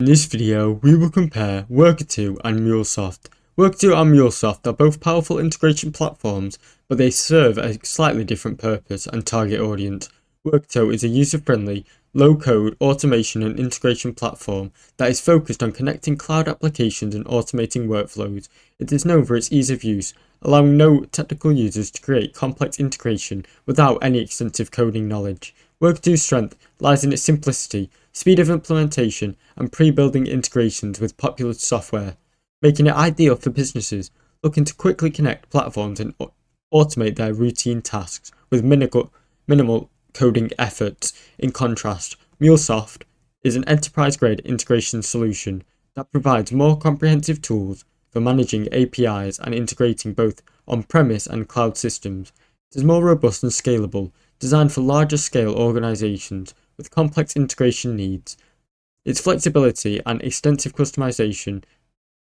In this video, we will compare Workato and Mulesoft. Workato and Mulesoft are both powerful integration platforms, but they serve a slightly different purpose and target audience. Workato is a user-friendly, low-code automation and integration platform that is focused on connecting cloud applications and automating workflows. It is known for its ease of use, allowing no technical users to create complex integration without any extensive coding knowledge. Workato's strength lies in its simplicity, speed of implementation, and pre-building integrations with popular software, making it ideal for businesses looking to quickly connect platforms and automate their routine tasks with minimal coding efforts. In contrast, Mulesoft is an enterprise-grade integration solution that provides more comprehensive tools for managing APIs and integrating both on-premise and cloud systems. It is more robust and scalable, designed for larger scale organizations with complex integration needs. Its flexibility and extensive customization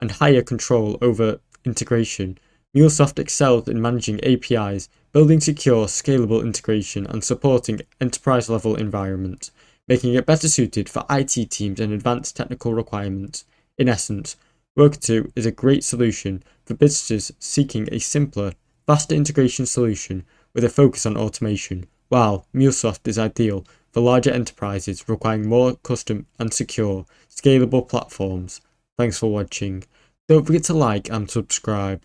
and higher control over integration. Mulesoft excels in managing APIs, building secure, scalable integration, and supporting enterprise-level environments, making it better suited for IT teams and advanced technical requirements. In essence, Workato is a great solution for businesses seeking a simpler, faster integration solution with a focus on automation, while Mulesoft is ideal for larger enterprises requiring more custom and secure, scalable platforms. Thanks for watching. Don't forget to like and subscribe.